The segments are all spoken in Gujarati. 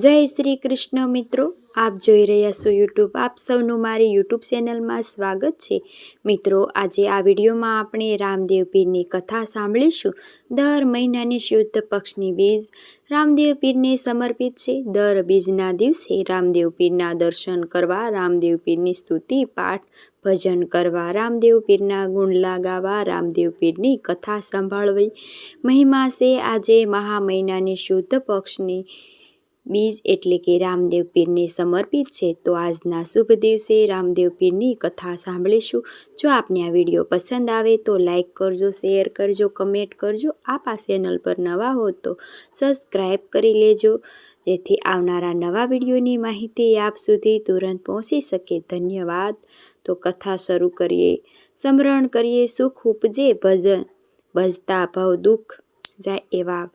જય શ્રી કૃષ્ણ મિત્રો, આપ જોઈ રહ્યા છો યુટ્યુબ. આપ સૌનું મારી યુટ્યુબ ચેનલમાં સ્વાગત છે. મિત્રો, આજે આ વિડીયોમાં આપણે રામદેવ પીરની કથા સાંભળીશું. દર મહિનાની શુદ્ધ પક્ષની બીજ રામદેવ પીરને સમર્પિત છે. દર બીજના દિવસે રામદેવ પીરના દર્શન કરવા, રામદેવ પીરની સ્તુતિ પાઠ ભજન કરવા, રામદેવ પીરના ગુણલા ગાવા, રામદેવ પીરની કથા સાંભળવી મહિમા છે. આજે મહા મહિનાની શુદ્ધ પક્ષની બીજ એટલે કે રામદેવ પીરને સમર્પિત છે. તો આજના શુભ દિવસે રામદેવ પીરની કથા સાંભળીશું. જો આપને આ વિડીયો પસંદ આવે તો લાઈક કરજો, શેર કરજો, કમેન્ટ કરજો. આપ આ ચેનલ પર નવા હો તો સબસ્ક્રાઈબ કરી લેજો, જેથી આવનારા નવા વિડીયોની માહિતી આપ સુધી તુરંત પહોંચી શકે. ધન્યવાદ. તો કથા શરૂ કરીએ. સ્મરણ કરીએ સુખ ઉપજે, ભજતા ભવ દુઃખ જાય એવા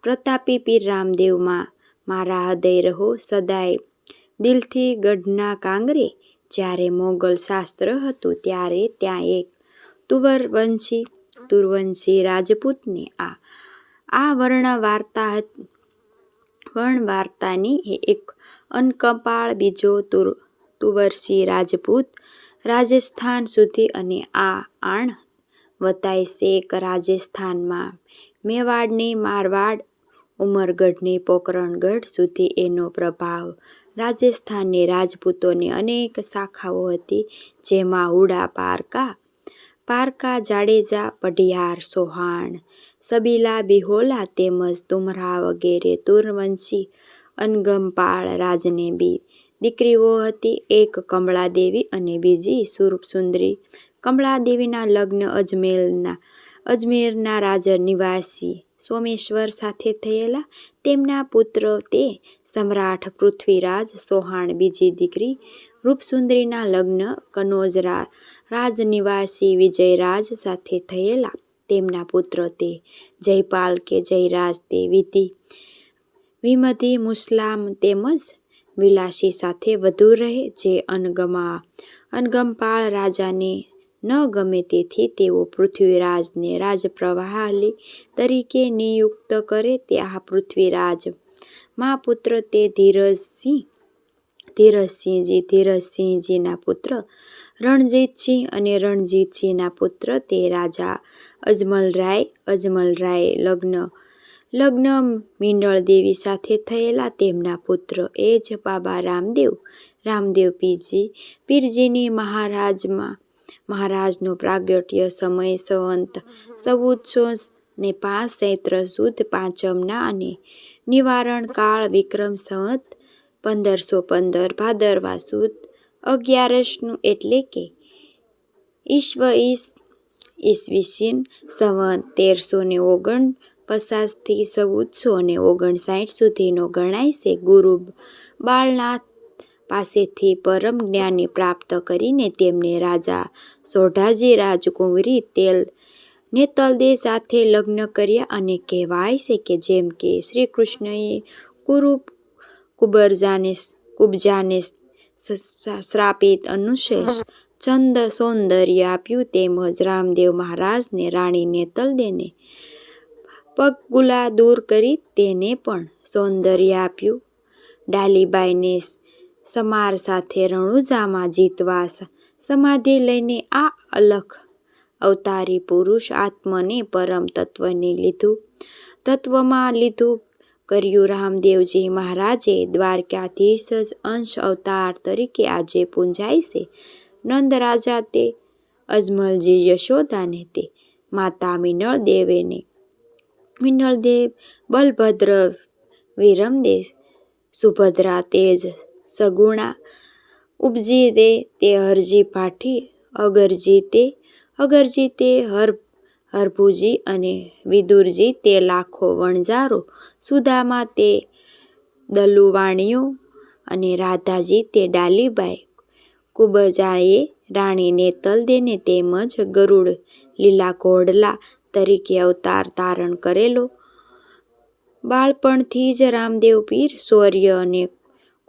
પ્રતાપી પીર રામદેવમાં મારા હૃદય રહો સદાય. દિલથી ગઢના કાંગરે જ્યારે મોગલ શાસ્ત્ર હતું, ત્યારે ત્યાં એક તુરવંશી રાજપૂતને આ વર્ણવાર્તાની એક અનકપાળ બીજો તુવરસી રાજપૂત રાજસ્થાન સુધી અને આણ વતાય શેખ રાજસ્થાનમાં મેવાડની મારવાડ ઉમરગઢની પોકરણગઢ સુધી એનો પ્રભાવ. રાજસ્થાનની રાજપૂતોની અનેક શાખાઓ હતી, જેમાં હુડા, પારકા, જાડેજા, પઢિયાર, સોહાણ, સબીલા, બિહોલા તેમજ તુમરા વગેરે તુરવંશી અનગમપાળ રાજને બી દીકરીઓ હતી. એક કમળાદેવી અને બીજી સુરપસુંદરી. કમળાદેવીના લગ્ન અજમેરના રાજ નિવાસી સોમેશ્વર સાથે થયેલા. તેમના પુત્ર તે સમ્રાટ પૃથ્વીરાજ સોહાણ. બીજી દીકરી રૂપસુંદરીના લગ્ન કનોજ રાજનિવાસી વિજયરાજ સાથે થયેલા. તેમના પુત્ર તે જયપાલ કે જયરાજ તે વિમધી મુસલામ તેમજ વિલાસી સાથે વધુ રહે, જે અનગમપાળ રાજાને ન ગમે, તેથી તેઓ પૃથ્વીરાજને રાજપ્રવાહલી તરીકે નિયુક્ત કરે. ત્યાં પૃથ્વીરાજમાં પુત્ર તે ધીરજસિંહજીના પુત્ર રણજીતસિંહ અને રણજીતસિંહના પુત્ર તે રાજા અજમલરાય લગ્ન મિંડળદેવી સાથે થયેલા. તેમના પુત્ર એ જ બાબા રામદેવ પીરજીની મહારાજનો પ્રાગટ્ય સમય સંવંત 1405 ચૈત્ર સુદ પાંચમના અને નિવારણ કાળ વિક્રમ સંવત 1515 ભાદરવા સુદ 11નું એટલે કે ઈસવીસન સંવત 1349 થી 1459 સુધીનો ગણાય છે. ગુરુ બાળનાથ પાસેથી પરમ જ્ઞાની પ્રાપ્ત કરીને તેમણે રાજા સોઢાજી રાજકુંવરી નેતલદે સાથે લગ્ન કર્યા. અને કહેવાય છે કે જેમ કે શ્રી કૃષ્ણએ કુબજાને શ્રાપિત અનુશેષ સૌંદર્ય આપ્યું, તેમજ રામદેવ મહારાજને રાણી નેતલદેને પગગુલા દૂર કરી તેને પણ સૌંદર્ય આપ્યું. ડાલીબાઈને સમાર સાથે રણુજામાં જીતવા સમાધિ લઈને આ અલખ અવતારી પુરુષ આત્મને પરમ તત્વમાં લીધું કર્યું. રામદેવજી મહારાજે દ્વારકાધીશ જ અંશ અવતાર તરીકે આજે પૂજાય છે. નંદ રાજા તે અજમલજી, યશોદાને તે માતા મિનળદેવ, બલભદ્ર વિરમદે, સુભદ્રા તેજ સગુણા, ઉપજી તે હરજી ભાટી, અગરજી તે હરભુજી અને વિદુરજી તે લાખો વણજારો, સુદામા તે દલુવાણીઓ અને રાધાજી તે ડાલીબાઈ. કુબજાએ રાણી નેતલદેને તેમજ ગરુડ લીલા ઘોડલા તરીકે અવતાર ધારણ કરેલો. બાળપણથી જ રામદેવ પીર શૌર્ય અને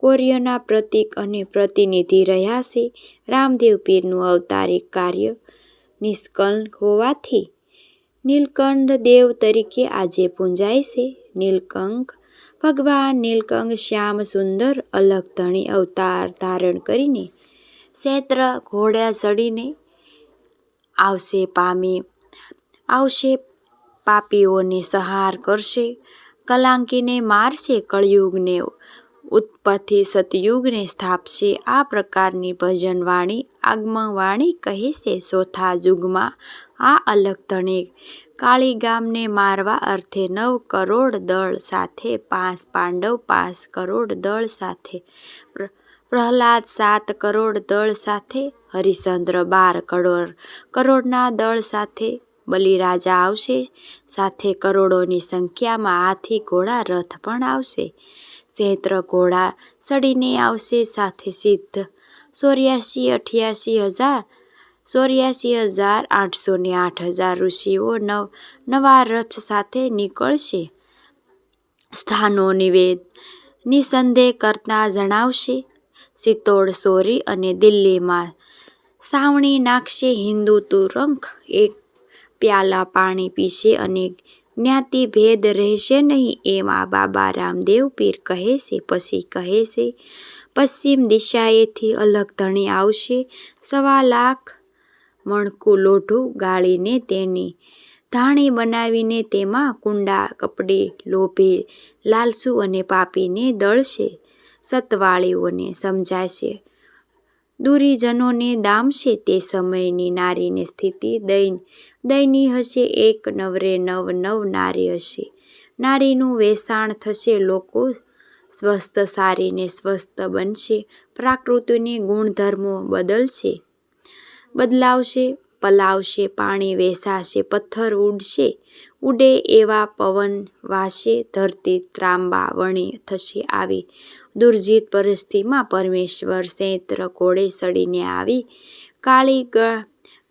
કૌર્યના પ્રતીક અને પ્રતિનિધિ રહ્યા છે. રામદેવ પીરનું અવતારિક કાર્ય નિષ્કલંક હોવાથી નીલકંઠ દેવ તરીકે આજે પૂજાય છે. નીલકંઠ ભગવાન નીલકંઠ શ્યામ સુંદર અલગ ધણી અવતાર ધારણ કરીને ક્ષેત્ર ઘોડા ચડીને આવશે પાપીઓને સંહાર કરશે, કલાંકીને મારશે, કળયુગને ઉત્પત્તિ સતયુગને સ્થાપશે. આ પ્રકારની ભજનવાણી આગમવાણી કહે છે. ચોથા યુગમાં આ અલગ ધણી કાળીગામને મારવા અર્થે 9 કરોડ દળ સાથે, 5 પાંડવ 5 કરોડ દળ સાથે, પ્રહલાદ 7 કરોડ દળ સાથે, હરિશ્ચંદ્ર 12 કરોડના દળ સાથે, બલિરાજા આવશે સાથે, કરોડોની સંખ્યામાં હાથી ઘોડા રથ પણ આવશે. ક્ષેત્ર ઘોડા ચડીને આવશે સાથે સિદ્ધ 84,808,000 ઋષિઓ નવા રથ સાથે નીકળશે. સ્થાનો નિસંદેહ કરતા જણાવશે. સિત્તોડ સોરી અને દિલ્હીમાં છાવણી નાખશે. હિન્દુ તુરંક એક પ્યાલા પાણી પીશે અને જ્ઞાતિ ભેદ રહેશે નહીં, એમ આ બાબા રામદેવ પીર કહે છે. પછી કહે છે, પશ્ચિમ દિશાએથી અલગ ધણી આવશે. 1.25 લાખ મણકું લોઢું ગાળીને તેની ધાણી બનાવીને તેમાં કુંડા કપડી લોભી, લાલસુ અને પાપીને દળશે. સતવાળીઓને સમજાશે, દુરીજનોને દામશે. તે સમયની નારીની સ્થિતિ દયનીય હશે. એક નવરે 9 નારી હશે. નારીનું વેચાણ થશે. લોકો સ્વસ્થ સારીને સ્વસ્થ બનશે. પ્રકૃતિની ગુણધર્મો બદલાવશે, પલાવશે. પાણી વેચાશે, પથ્થર ઉડે એવા પવન વાશે, ધરતી ત્રાંબા વણી થશે. આવી દુર્જીત પરિસ્થિતિમાં પરમેશ્વર ક્ષેત્ર ઘોડે ચડીને આવી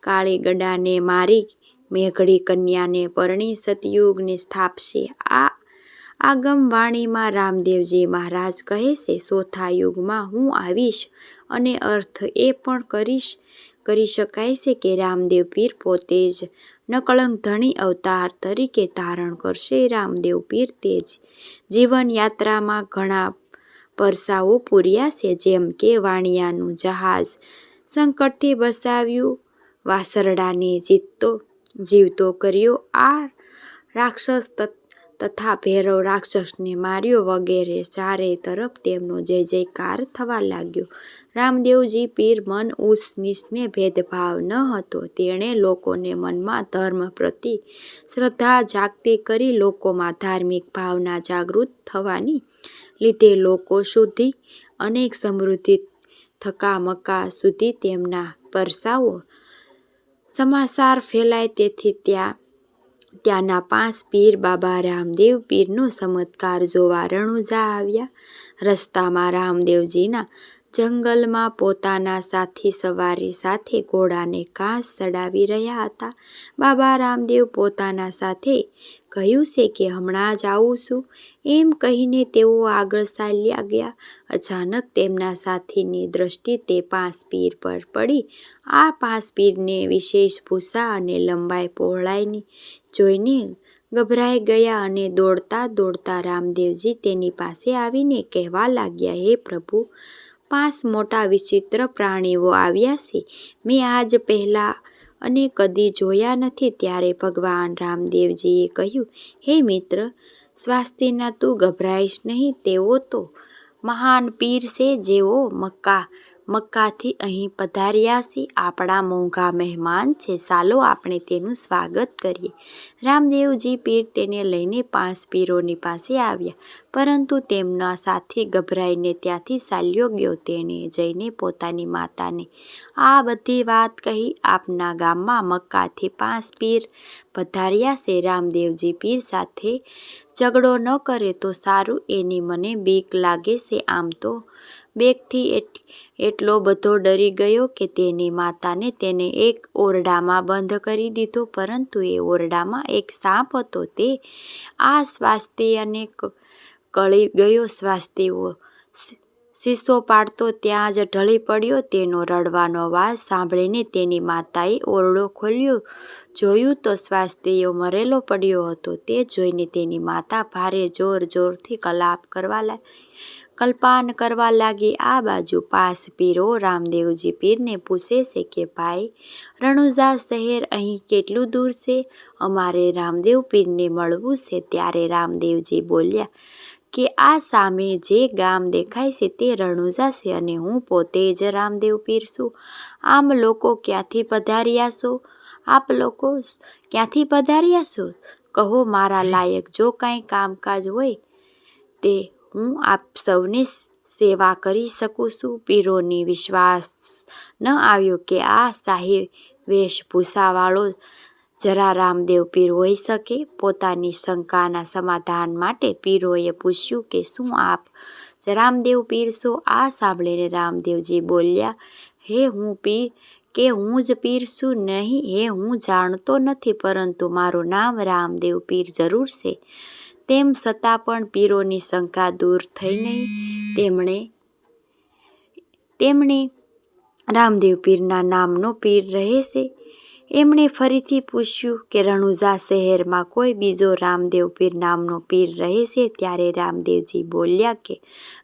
કાળીગડાને મારી, મેઘડી કન્યાને પરણી સતયુગને સ્થાપશે. આ આગમવાણીમાં રામદેવજી મહારાજ કહે છે, ચોથા યુગમાં હું આવીશ. અને અર્થ એ પણ કરી શકાય છે કે રામદેવ પીર પોતે જ નકળંક ધણી અવતાર તરીકે ધારણ કરશે. રામદેવ પીર તે જ જીવન યાત્રામાં ઘણા પરસાઓ પૂર્યા છે. જેમ કે વાણિયાનું જહાજ સંકટથી બચાવ્યું, વાસરડાને જીવતો કર્યો, આ રાક્ષસ તથા ભૈરવ રાક્ષસને માર્યો વગેરે. ચારે તરફ તેમનો જય જયકાર થવા લાગ્યો. રામદેવજી પીર મન ઊંચ નીચને ભેદભાવ ન હતો. તેણે લોકોને મનમાં ધર્મ પ્રતિ શ્રદ્ધા જાગૃત કરી. લોકોમાં ધાર્મિક ભાવના જાગૃત થવાને લીધે લોકો સુધી અનેક સમૃદ્ધિ થકા સુધી તેમના પરસાઓ સમાચાર ફેલાય. તેથી ત્યાંના 5 પીર બાબા રામદેવ પીરનો ચમત્કાર જોવા રણુજા આવ્યા. રસ્તામાં રામદેવજીના જંગલમાં પોતાના સાથી સવારી સાથે ઘોડાને ઘાસ ચડાવી રહ્યા હતા. બાબા રામદેવ પોતાના સાથે કહ્યું છે કે હમણાં જ આવું છું, એમ કહીને તેઓ આગળ ચાલ્યા ગયા. અચાનક તેમના સાથીની દ્રષ્ટિ તે 5 પીર પર પડી. આ 5 પીરને વિશેષ ભૂષા અને લંબાઈ પહોળાઈને જોઈને ગભરાઈ ગયા અને દોડતા રામદેવજી તેની પાસે આવીને કહેવા લાગ્યા, હે પ્રભુ, 5 મોટા વિચિત્ર પ્રાણીઓ આવ્યા છે. મેં આજ પહેલાં અને કદી જોયા નથી. ત્યારે ભગવાન રામદેવજીએ કહ્યું, હે મિત્ર સ્વાસ્તિના, તું ગભરાઈશ નહીં. તેઓ તો મહાન પીર છે, જેઓ મક્કાથી અહીં પધાર્યા છે. આપણા મોંઘા મહેમાન છે. ચાલો આપણે તેનું સ્વાગત કરીએ. રામદેવજી પીર તેને લઈને 5 પીરોની પાસે આવ્યા, પરંતુ તેમના સાથી ગભરાઈને ત્યાંથી ચાલ્યો ગયો. તેણે જઈને પોતાની માતાને આ બધી વાત કહી. આપના ગામમાં મક્કાથી 5 પીર પધાર્યા છે. રામદેવજી પીર સાથે ઝઘડો ન કરે તો સારું, એની મને બીક લાગે છે. આમ તો બીકથી એટલો બધો ડરી ગયો કે તેની માતાને તેને એક ઓરડામાં બંધ કરી દીધો. પરંતુ એ ઓરડામાં એક સાપ હતો. તે આ સ્વાસ્થ્યને કળી ગયો. શીશો પાડતો ત્યાં જ ઢળી પડ્યો. તેનો રડવાનો અવાજ સાંભળીને તેની માતાએ ઓરડો ખોલ્યો. જોયું તો સ્વાસ્થ્ય મરેલો પડ્યો હતો. તે જોઈને તેની માતા ભારે જોરથી કલ્પાન કરવા લાગી. આ બાજુ પાસ પીરો રામદેવજી પીરને પૂછે છે કે ભાઈ, રણુજા શહેર અહીં કેટલું દૂર છે? અમારે રામદેવ પીરને મળવું છે. ત્યારે રામદેવજી બોલ્યા કે આ સામે જે ગામ દેખાય છે તે રણુજા છે અને હું પોતે જ રામદેવ પીર છું. આપ લોકો ક્યાંથી પધાર્યા છો? કહો, મારા લાયક જો કાંઈ કામકાજ હોય તે હું આપ સૌની સેવા કરી શકું છું. પીરોને વિશ્વાસ ન આવ્યો કે આ શાહી વેશભૂષાવાળો જરા રામદેવ પીર હોઈ શકે. પોતાની શંકાના સમાધાન માટે પીરોએ પૂછ્યું કે શું આપ જ રામદેવ પીર છો? આ સાંભળીને રામદેવજી બોલ્યા, હું જ પીર છું? નહીં, હું જાણતો નથી, પરંતુ મારું નામ રામદેવ પીર જરૂર છે. તેમ છતાં પણ પીરોની શંકા દૂર થઈ નહીં. તેમણે રામદેવ પીરના નામનો પીર રહે છે? એમણે ફરીથી પૂછ્યું કે રણુજા શહેરમાં કોઈ બીજો રામદેવ પીર નામનો પીર રહે છે? ત્યારે રામદેવજી બોલ્યા કે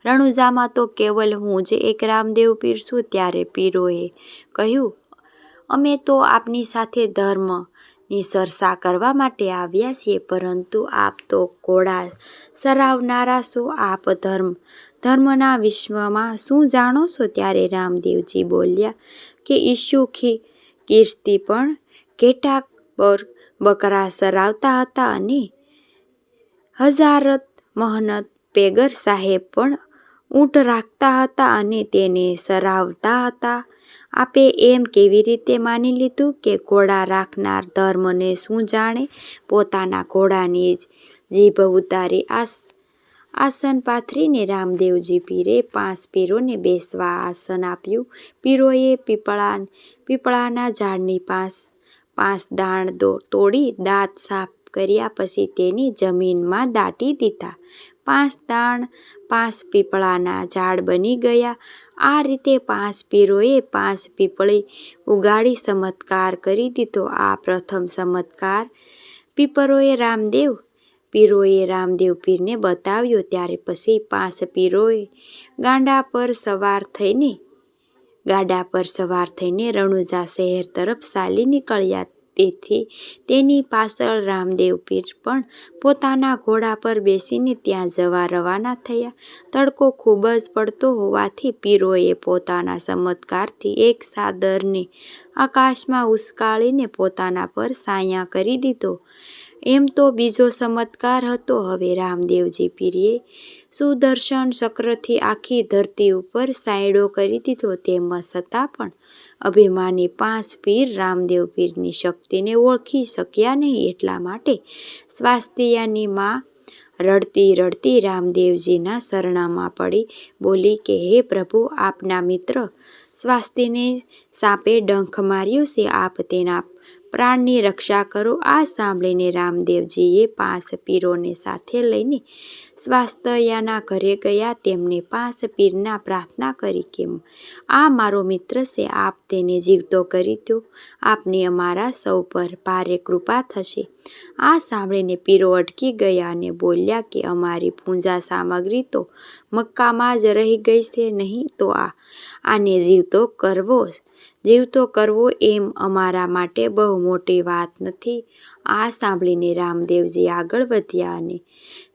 રણુજામાં તો કેવલ હું જ એક રામદેવ પીર છું. ત્યારે પીરોએ કહ્યું, અમે તો આપની સાથે ધર્મની ચર્ચા કરવા માટે આવ્યા છીએ, પરંતુ આપ તો ઘોડા ચરાવનારા છો. આપ ધર્મના વિષયમાં શું જાણો છો? ત્યારે રામદેવજી બોલ્યા કે ઈસુ ખ્રિસ્તી પણ ઘેટા બકરા ચરાવતા હતા અને હઝરત મોહમ્મદ પૈગર સાહેબ પણ ઊંટ રાખતા હતા અને તેને ચરાવતા હતા. આપે એમ કેવી રીતે માની લીધું કે ઘોડા રાખનાર ધર્મને શું જાણે? પોતાના ઘોડાની જીભ ઉતારી આસન પાથરીને રામદેવજી પીરે 5 પીરોને બેસવા આસન આપ્યું. પીરોએ પીપળાના ઝાડની 5 દાણ તોડી દાંત સાફ કર્યા પછી તેને જમીનમાં દાટી દીધા. 5 દાણ 5 પીપળાના ઝાડ બની ગયા. આ રીતે 5 પીરોએ 5 પીપળી ઉગાડી ચમત્કાર કરી દીધો. આ પ્રથમ ચમત્કાર પીરોએ રામદેવ પીરને બતાવ્યો. ત્યારે પછી 5 પીરોએ ગાડા પર સવાર થઈને રણુજા શહેર તરફ ચાલી નીકળ્યા. તેની પાછળ રામદેવ પીર પણ પોતાના ઘોડા પર બેસીને ત્યાં જવા રવાના થયા. તડકો ખૂબ જ પડતો હોવાથી પીરોએ પોતાના ચમત્કારથી એક ચાદરને આકાશમાં ઉંચકાવીને પોતાના પર છાયા કરી દીધો. એમ તો બીજો ચમત્કાર હતો. હવે રામદેવજી પીરે સુદર્શન ચક્રથી આખી ધરતી ઉપર છાંયડો કરી દીધો. તેમ છતાં પણ અભિમાની 5 પીર રામદેવ પીરની શક્તિને ઓળખી શક્યા નહીં. એટલા માટે સ્વાસ્થ્યની માં રડતી રામદેવજીના શરણમાં પડી બોલી કે હે પ્રભુ, આપના મિત્ર સ્વાસ્થ્યને સાપે ડંખ માર્યો છે. આપ તેના પ્રાણની રક્ષા કરો. આ સાંભળીને રામદેવજીએ 5 પીરોને સાથે લઈને સ્વાસ્થ્યના ઘરે ગયા. તેમને 5 પીરના પ્રાર્થના કરી કે આ મારો મિત્ર છે, આપ તેને જીવતો કરી દો. આપની અમારા સૌ પર ભારે કૃપા થશે. આ સાંભળીને પીરો અટકી ગયા અને બોલ્યા કે અમારી પૂજા સામગ્રી તો મક્કામાં જ રહી ગઈ છે. નહીં તો આને જીવતો કરવો એમ અમારા માટે બહુ મોટી વાત નથી. આ સાંભળીને રામદેવજી આગળ વધ્યા અને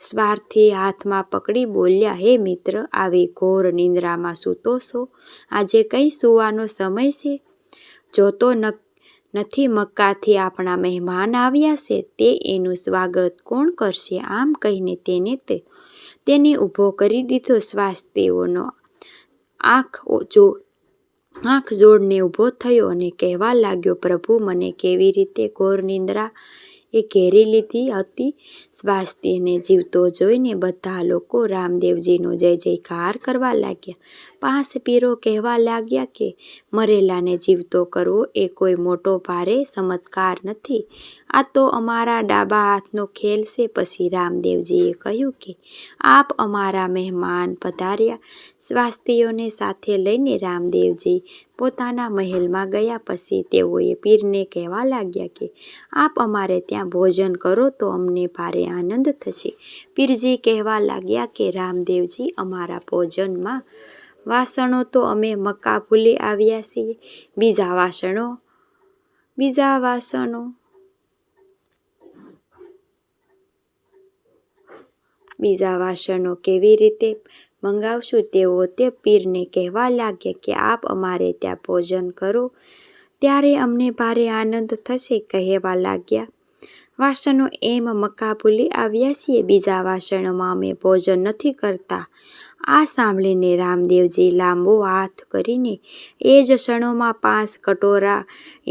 સ્વાર્થી હાથમાં પકડી બોલ્યા, હે મિત્ર, આવી ઘોર નિંદ્રામાં સૂતો છો? આજે કંઈ સૂવાનો સમય છે? જોતો નથી મક્કાથી આપણા મહેમાન આવ્યા છે, તે એનું સ્વાગત કોણ કરશે? આમ કહીને તેને ઊભો કરી દીધો. સ્વાસ્થ્યનો આંખ જોડને ઊભો થયો અને કહેવા લાગ્યો, પ્રભુ, મને કેવી રીતે ઘોર નિંદ્રા એ ઘેરી લીધી હતી. સ્વાસ્થ્યને જીવતો જોઈને બધા લોકો રામદેવજીનો જય જયકાર કરવા લાગ્યા. 5 પીરો કહેવા લાગ્યા કે મરેલાને જીવતો કરવો એ કોઈ મોટો ભારે ચમત્કાર નથી, આ તો અમારા ડાબા હાથનો ખેલ છે. પછી રામદેવજીએ કહ્યું કે આપ અમારા મહેમાન પધાર્યા. સ્વાસ્થ્યોને સાથે લઈને રામદેવજી પોતાના મહેલમાં ગયા. પછી તેઓએ પીરને કહેવા લાગ્યા કે આપ અમારે ત્યાં ભોજન કરો તો અમને ભારે આનંદ થશે. પીરજી કહેવા લાગ્યા કે રામદેવજી, અમારા ભોજનમાં વાસણો તો અમે મક્કા ભૂલી આવ્યા છીએ, બીજા વાસણો કેવી રીતે મંગાવશું? તેઓ તે પીરને કહેવા લાગ્યા કે આપ અમારે ત્યાં ભોજન કરો ત્યારે અમને ભારે આનંદ થશે. કહેવા લાગ્યા, વાસણો એમ મક્કા ભૂલી આવ્યા છીએ, બીજા વાસણોમાં અમે ભોજન નથી કરતા. આ સાંભળીને રામદેવજી લાંબો હાથ કરીને એ જ ક્ષણોમાં 5 કટોરા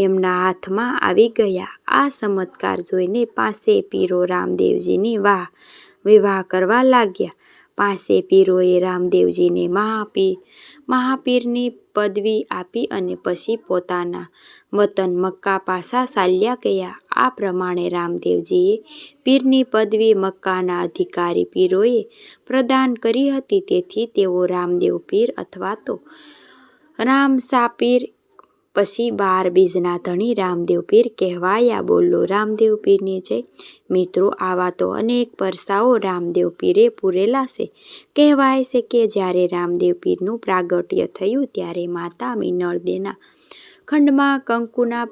એમના હાથમાં આવી ગયા. આ ચમત્કાર જોઈને 5 પીરો રામદેવજીની વિવાહ કરવા લાગ્યા. 5 પીરોએ રામદેવજીને મહાપીરની પદવી આપી અને પછી પોતાના વતન મક્કા પાછા ચાલ્યા ગયા. આ પ્રમાણે રામદેવજીએ પીરની પદવી મક્કાના અધિકારી પીરોએ પ્રદાન કરી હતી. તેથી તેઓ રામદેવ પીર અથવા તો રામશા પીર પછી 12 બીજના ધણી રામદેવ પીર કહેવાયા. બોલો રામદેવ પીરની જય. મિત્રો, આવા તો અનેક પરસાઓ રામદેવ પીરે પૂરેલા છે. કહેવાય છે કે જ્યારે રામદેવ પીરનું પ્રાગટ્ય થયું ત્યારે માતા મિનળદેના ખંડમાં કંકુના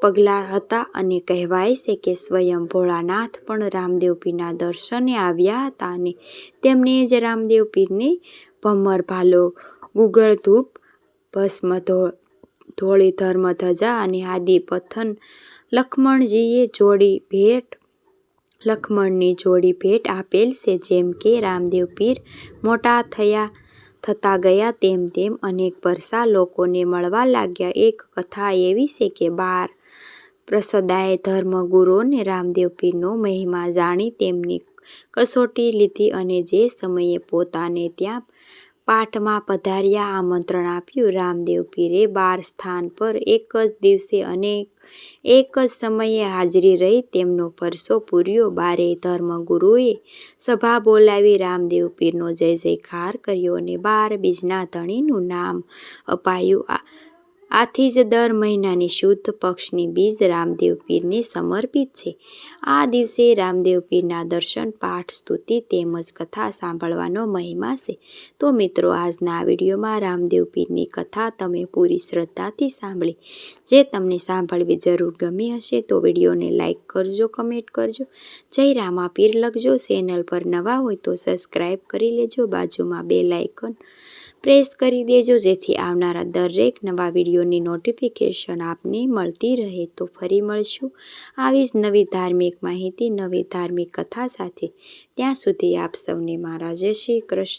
પગલા હતા અને કહેવાય છે કે સ્વયં ભોળાનાથ પણ રામદેવ પીરના દર્શને આવ્યા હતા અને તેમને જ રામદેવ પીરને ભમર, ભાલો, ગુગળ, ધૂપ, ભસ્મ, ધોળી ધર્મધજા અને આદિ પથન લક્ષ્મણની જોડી ભેટ આપેલ છે. જેમ કે રામદેવ પીર મોટા થતા ગયા તેમ તેમ અનેક પરસા લોકોને મળવા લાગ્યા. એક કથા એવી છે કે 12 પ્રસદાએ ધર્મગુરુઓને રામદેવ પીરનો મહિમા જાણી તેમની કસોટી લીધી અને જે સમયે પોતાને ત્યાં પાઠમાં પધાર્યા આમંત્રણ આપ્યું. રામદેવ પીરે 12 સ્થાન પર એક જ દિવસે અને એક જ સમયે હાજરી રહી તેમનો પરસો પૂર્યો. 12 ધર્મગુરુએ સભા બોલાવી રામદેવ પીરનો જય જયકાર કર્યો અને 12 બીજના ધણીનું નામ અપાયું. આથી જ દર મહિનાની શુદ્ધ પક્ષની બીજ રામદેવ પીરને સમર્પિત છે. આ દિવસે રામદેવ પીરના દર્શન, પાઠ, સ્તુતિ તેમજ કથા સાંભળવાનો મહિમા છે. તો મિત્રો, આજના આ વિડીયોમાં રામદેવ પીરની કથા તમે પૂરી શ્રદ્ધાથી સાંભળી. જે તમને સાંભળવી જરૂર ગમી હશે તો વિડીયોને લાઇક કરજો, કમેન્ટ કરજો, જય રામા પીર લખજો. ચેનલ પર નવા હોય તો સબસ્ક્રાઈબ કરી લેજો, બાજુમાં બેલ આઇકન પ્રેસ કરી દેજો જેથી આવનારા દરેક નવા વિડીયોની નોટિફિકેશન આપને મળતી રહે. તો ફરી મળશું આવી જ નવી ધાર્મિક માહિતી, નવી ધાર્મિક કથા સાથે. ત્યાં સુધી આપ સૌને મારા જય શ્રી કૃષ્ણ.